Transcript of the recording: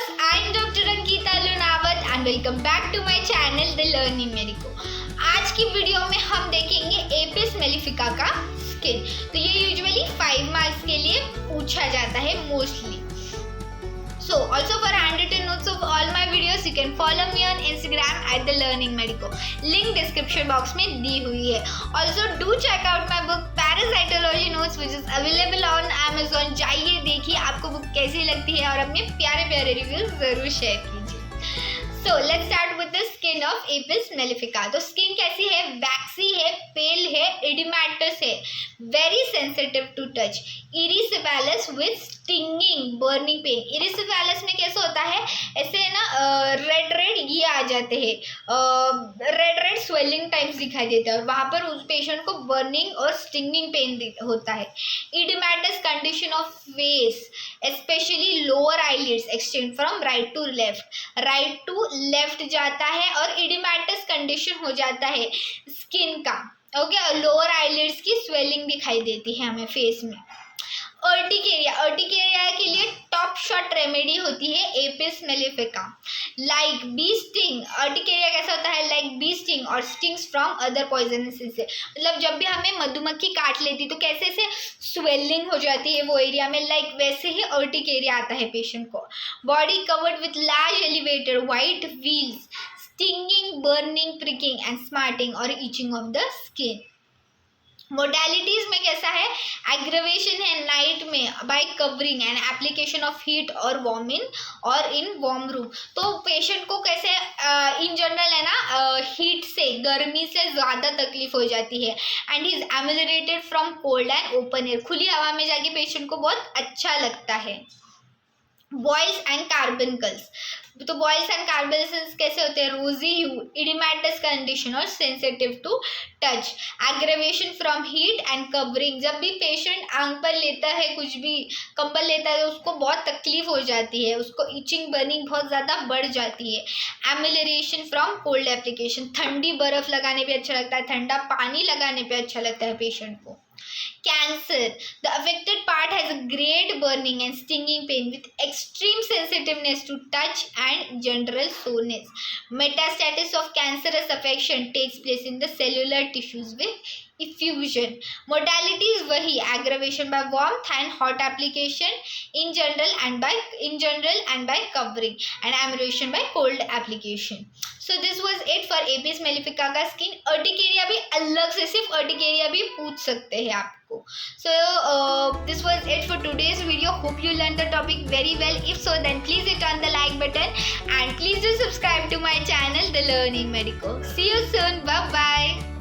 Medicos, I am Dr. Ankita Lunawat and welcome back to my channel The Learning Medico. आज की video में हम देखेंगे Apis mellifica का स्किन। तो ये यूजुअली 5 मार्क्स के लिए पूछा जाता है mostly. So also for handwritten notes of all my videos you can follow me on Instagram at The Learning Medico. Link description box में दी हुई है. Also do check out my book Parasitology Notes which is available on Amazon. जाइए देखिए आपको book कैसी लगती है और अपने प्यारे प्यारे रिव्यूज जरूर शेयर कीजिए. So let's start with the skin of Apis mellifica. तो स्किन कैसी है? वैक्सी है, पेल है, इडिमेटस है, very sensitive to touch, erysipelas with stinging burning pain. Erysipelas में कैसा होता है, ऐसे ना रेड रेड ये आ जाते हैं, रेड रेड स्वेलिंग टाइप्स दिखाई देता है और वहाँ पर उस पेशेंट को बर्निंग और स्टिंगिंग पेन होता है. Oedematous condition of face specially lower eyelids extend from right to left जाता है और इडिमेटस कंडीशन हो जाता है स्किन का. ओके, लोअर आईलिड्स की स्वेलिंग दिखाई देती है हमें फेस में. अर्टिकेरिया के लिए टॉप शॉट रेमेडी होती है apis mellifica. Like bee sting, urticaria कैसा होता है? लाइक बी स्टिंग और स्टिंग्स फ्रॉम अदर पॉइजनस से. मतलब जब भी हमें मधुमक्खी काट लेती तो कैसे से स्वेलिंग हो जाती है वो एरिया में, लाइक वैसे ही अर्टिकेरिया आता है पेशेंट को. Body covered with large elevated white wheals, stinging, burning, pricking and smarting और itching of the skin. Modalities में कैसा है? एग्रेवेशन है नाइट में by covering and application of heat और इन वार्म रूम. तो पेशेंट को कैसे इन जनरल है ना हीट से, गर्मी से ज़्यादा तकलीफ हो जाती है and is ameliorated from cold and open air. खुली हवा में जाके पेशेंट को बहुत अच्छा लगता है. बॉयल्स एंड कार्बनकल्स, तो बॉयल्स एंड कार्बनकल्स कैसे होते हैं? रोजी ह्यू, इडिमेटस कंडीशन और sensitive to touch, aggravation from heat and covering. जब भी पेशेंट आंख पर लेता है, कुछ भी कंबल लेता है तो उसको बहुत तकलीफ हो जाती है, उसको इचिंग बर्निंग बहुत ज़्यादा बढ़ जाती है. एमिलरेशन फ्रॉम कोल्ड एप्लीकेशन, ठंडी बर्फ लगाने पे अच्छा लगता है, ठंडा पानी लगाने पे अच्छा लगता है पेशेंट को. Cancer, the affected part has a great burning and stinging pain with extreme sensitiveness to touch and general soreness. Metastasis of cancerous affection takes place in the cellular tissues with effusion. Modalities वही, aggravation by warmth and hot application in general and by covering and amelioration by cold application. So this was it for Apis mellifica का skin. Urticaria भी अलग से, सिर्फ urticaria भी पूछ सकते हैं आपको. So this was it for today's video. Hope you learned the topic very well. If so, then please hit on the like button and please do subscribe to my channel The Learning Medico. See you soon. Bye bye.